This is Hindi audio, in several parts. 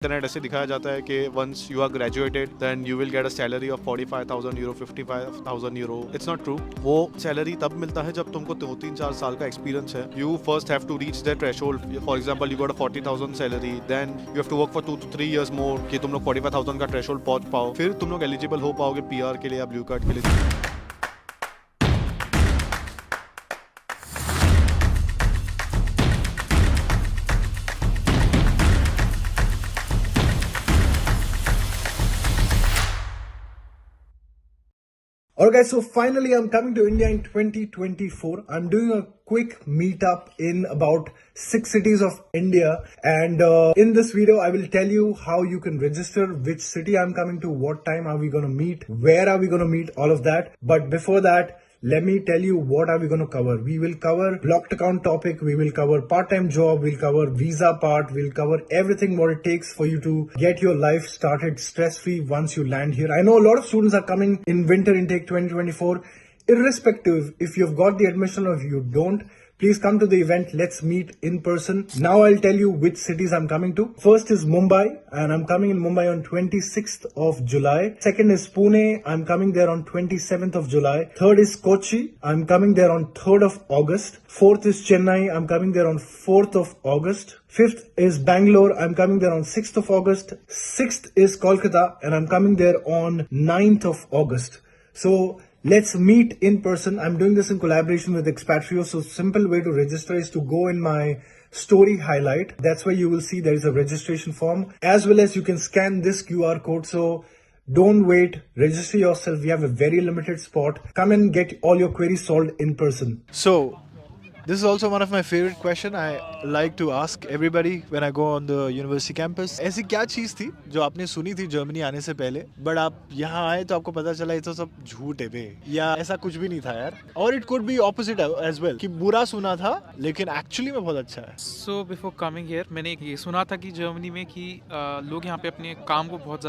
इंटरनेट ऐसे दिखाया जाता है कि once you are graduated then you will get a salary of 45,000 euro 55,000 euro. It's not true. वो सैलरी तब मिलता है जब तुमको 2-3-4 साल का एक्सपीरियंस है. You first have to reach that threshold. For example you got a 40,000 salary, then you have to work for 2 to 3 years more कि तुम लोग 45,000 का थ्रेशोल्ड पहुंच पाओ. फिर तुम लोग एलिजिबल हो पाओगे पीआर के लिए या ब्लू कार्ड के लिए. Alright guys, so finally I'm coming to India in 2024. I'm doing a quick meetup in about 6 cities of India, and in this video I will tell you how you can register, which city I'm coming to, what time are we going to meet, where are we going to meet, all of that. But before that, let me tell you what are we going to cover. We will cover blocked account topic, we will cover part-time job, we'll cover visa part, we'll cover everything what it takes for you to get your life started stress-free once you land here. I know a lot of students are coming in winter intake 2024. Irrespective if you've got the admission or if you don't, please come to the event. Let's meet in person. Now I'll tell you which cities I'm coming to. First is Mumbai, and I'm coming in Mumbai on 26th of July. Second is Pune. I'm coming there on 27th of July. Third is Kochi. I'm coming there on 3rd of August. Fourth is Chennai. I'm coming there on 4th of August. Fifth is Bangalore. I'm coming there on 6th of August. Sixth is Kolkata, and I'm coming there on 9th of August. So let's meet in person. I'm doing this in collaboration with Expatrio. So simple way to register is to go in my story highlight. That's where you will see there is a registration form, as well as you can scan this QR code. So don't wait, register yourself. We have a very limited spot. Come and get all your queries solved in person. So, this is also one of my favorite question. I like to ask everybody when I go on the university campus. ऐसी क्या चीज़ थी जो आपने सुनी थी जर्मनी आने से पहले, बट आप यहाँ आए तो आपको पता चला ये तो सब झूठ है बे, या ऐसा कुछ भी नहीं था यार. और it could be opposite as well, कि बुरा सुना था लेकिन एक्चुअली में बहुत अच्छा है. सो बिफोर कमिंग हियर मैंने ये सुना था कि जर्मनी में कि लोग यहाँ पे अपने काम को बहुत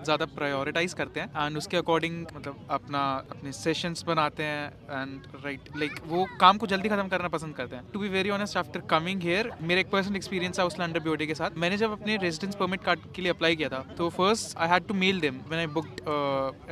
ज़्यादा प्रायोरिटाइज करते हैं, एंड उसके अकॉर्डिंग मतलब अपने सेशंस बनाते हैं, एंड राइट लाइक वो काम को जल्दी खत्म करना पसंद करते हैं. To be very honest, after coming here मेरा एक पर्सनल एक्सपीरियंस है उसलैंडर बीओडी के साथ. मैंने जब अपने रेजिडेंस परमिट कार्ड के लिए अप्लाई किया था तो first I had to mail them when I booked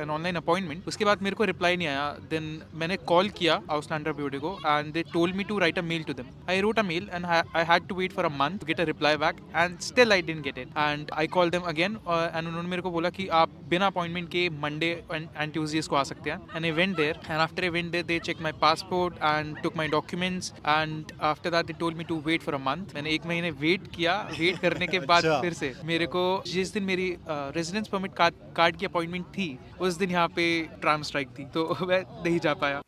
an online appointment. उसके बाद मेरे को रिप्लाई नहीं आया. देन मैंने कॉल किया उसलैंडर बीओडी को, and they told me to write a mail to them. I wrote a mail and I had to wait for a month to get a reply back, and still I didn't get it. And I call them again, and उन्होंने मेरे को बोला कि आप बिना अपॉइंटमेंट के मंडे एंड ट्यूसडेज को आ सकते हैं. And I went there, and after I went there they check my passport and took my documents, and after that they told me to wait for a month. मैंने 1 महीने वेट किया. वेट करने के बाद फिर से मेरे को जिस दिन मेरी रेजिडेंस परमिट कार्ड की अपॉइंटमेंट थी उस दिन यहाँ पे ट्राम स्ट्राइक थी, तो मैं नहीं जा पाया.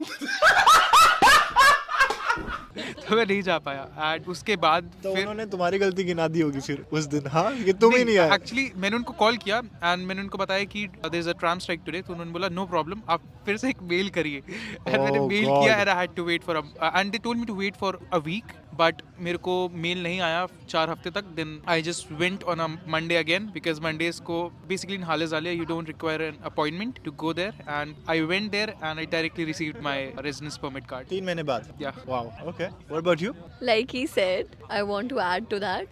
तो मैं नहीं जा पाया. एंड उसके बाद तो फिर उन्होंने तुम्हारी गलती गिना दी होगी फिर उस दिन, हाँ, कि तुम ही नहीं आए. एक्चुअली मैंने उनको कॉल किया एंड मैंने उनको बताया कि there is a tram strike today. तो उन्होंने बोला नो प्रॉब्लम, आप फिर से एक मेल करिए. एंड मैंने मेल God. किया and I had to wait for and they told me to wait for a week, but मेरे को मेल नहीं आया 4 हफ्ते तक. Then I just went on a Monday again, because Mondays को बेसिकली इन हाले जालिया you don't require an appointment to go there. And I went there and I directly received my residence permit card 3 महीने बाद. Yeah. Wow, okay. What about you? Like he said, I want to add to that.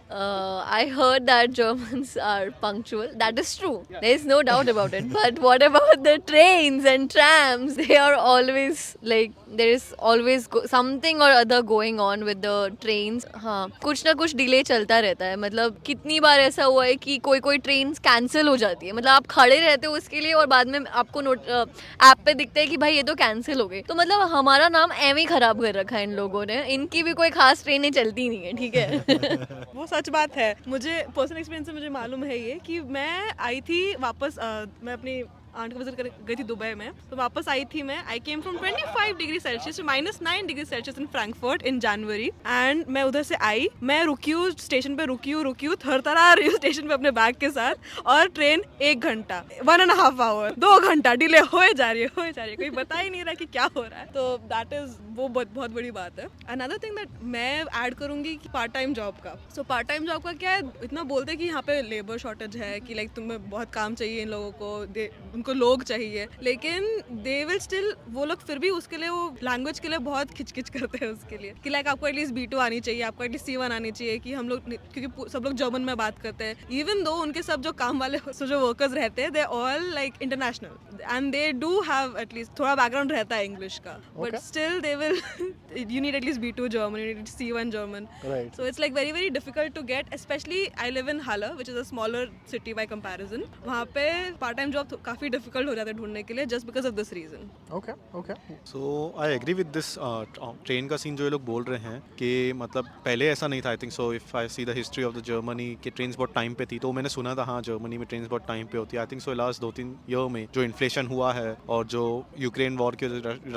I heard that Germans are punctual. That is true. There is no doubt about it. But what about the trains and trams? They are always like, there is always something or other going on with the trains. हाँ, कुछ ना कुछ डिले चलता रहता है. मतलब कितनी बार ऐसा हुआ है कि कोई ट्रेन कैंसिल हो जाती है. मतलब आप खड़े रहते हो उसके लिए और बाद में आपको ऐप पे दिखता है कि भाई ये तो कैंसिल हो गई. तो मतलब हमारा नाम एवं ही खराब कर रखा है इन लोगों ने. इनकी भी कोई खास ट्रेनें चलती नहीं है, ठीक है. वो सच बात है. मुझे पर्सनल एक्सपीरियंस से मुझे मालूम है ये कि मैं आई थी वापस, मैं अपनी आंट को विजिट कर गई थी दुबई में. तो वापस आई थी मैं. I came from 25 degree Celsius to -9 degree Celsius in Frankfurt in January. And मैं उधर से आई, मैं रुकी हूँ स्टेशन पे, रुकी हूँ थरथरा रही हूँ स्टेशन पे अपने बैग के साथ. और ट्रेन 1 घंटा 1.5 आवर 2 घंटा डिले होए जा रही है. कोई बता ही नहीं रहा कि क्या हो रहा है. तो दैट इज वो बहुत बड़ी बात है. अनदर थिंग दैट मैं ऐड करूंगी कि पार्ट टाइम जॉब का. सो पार्ट टाइम जॉब का क्या है, इतना बोलते हैं कि यहाँ पे लेबर शॉर्टेज है, कि लाइक तुम्हें बहुत काम चाहिए इन लोगों को. उनको लोग चाहिए, लेकिन दे विल स्टिल, वो लोग फिर भी उसके लिए, वो लैंग्वेज के लिए बहुत खिचकिच करते हैं उसके लिए कि लाइक आपको एटलीस्ट B2 आनी चाहिए, आपको एटलीस्ट C1 आनी चाहिए, कि हम लोग, क्योंकि सब लोग जर्मन में बात करते हैं, इवन दो उनके सब जो काम वाले जो वर्कर्स रहते हैं, they all like international and they do have at least थोड़ा बैकग्राउंड रहता है इंग्लिश का, but still they will, you need at least B2 German, you need C1 German, Right. so it's like very very difficult to get, especially I live in Halle, which is a smaller city by comparison. वहाँ पे पार्ट टाइम जॉब काफ़ी डिफिकल्ट हो जाता है ढूंढने के लिए, just because of this reason. Okay, okay. So I agree with this train का सीन जो ये लोग बोल रहे हैं कि मतलब पहले ऐसा नहीं था। आई think so if I see the history of the Germany कि ट्रेन्स बहुत टाइम पे थी, तो मैंने सुना था हाँ जर्मनी में ट्रेन्स बहुत टाइम पे होती है। I think so last 2-3 year में जो इन्फ्लेशन हुआ है और जो यूक्रेन वॉर के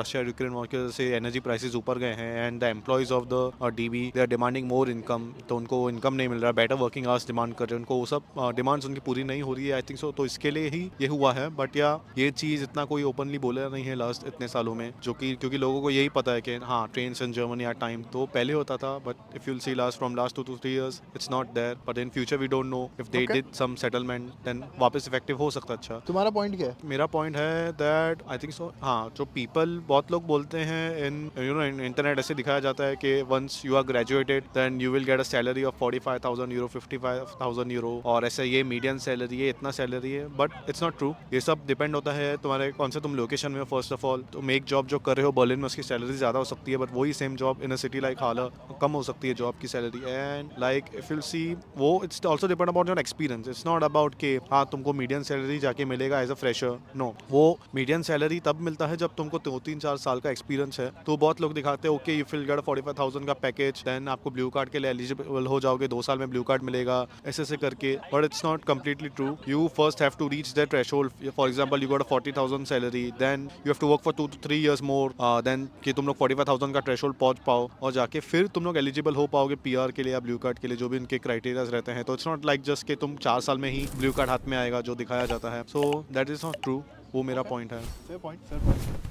रशिया यूक्रेन वॉर की वजह से एनर्जी प्राइसेस ऊपर गए हैं, and the employees of the DB they are demanding more income, तो उनको इनकम नहीं मिल रहा, बेटर वर्किंग आवर्स डिमांड कर रहे हैं, उनको वो सब डिमांड्स उनकी पूरी नहीं हो रही है। आई थिंक सो तो इसके लिए ही ये हुआ है, बट या ये चीज़ इतना कोई ओपनली बोला नहीं है लास्ट इतने सालों में, जो कि क्योंकि लोगों को यही पता है कि हाँ trains in Germany are time, तो पहले होता था, but if you'll see from last 2 to 3 years it's not there, but in future we don't know if they Okay. Did some settlement then वापस इफेक्टिव हो सकता है। अच्छा, तुम्हारा पॉइंट क्या है? मेरा पॉइंट है दैट आई थिंक सो हाँ जो पीपल, बहुत लोग बोलते हैं इन यू नो इंटरनेट ऐसे दिखाया जाता है कि once you are graduated then you will get a salary of 45,000 euro, 55,000 euro, और ऐसे ये मीडियम सैलरी है, इतना सैलरी है, बट इट्स नॉट ट्रू। ये सब डिपेंड होता है तुम्हारे कौन से तुम लोकेशन में हो। फर्स्ट ऑफ ऑल तुम एक जॉब जो कर रहे हो बर्लिन में, उसकी सैलरी ज़्यादा हो सकती है, बट वही same job in a city like हाल कम हो सकती है जॉब की salary. And like if you see वो it's also depend about your experience, it's not about कि हाँ तुमको मीडियम सैलरी जाके मिलेगा एज अ फ्रेशर, नो। वो मीडियम सैलरी तब मिलता है जब तुमको 2-3-4 साल का एक्सपीरियंस है। तो बहुत लोग दिखाते हैं ओके यू विल गेट 45,000 का पैकेज, देन आपको ब्लू कार्ड के लिए एलिजिबल हो जाओगे, 2 साल में ब्लू कार्ड मिलेगा, ऐसे करके, but it's not completely true. You first have to reach that threshold. For example, you got a 40,000 salary, then you have to work for 2 to 3 years more, then कि तुम लोग 45,000 का threshold पहुंच पाओ, और जाके फिर तुम लोग एलिजिबल हो पाओगे PR के लिए या ब्लू कार्ड के लिए, जो भी उनके क्राइटेरियाज रहते हैं। तो इट्स नॉट लाइक जस्ट कि तुम 4 साल में ही ब्लू कार्ड हाथ में आएगा जो दिखाया जाता है। So that is not true. वो मेरा पॉइंट है। Fair point, fair point.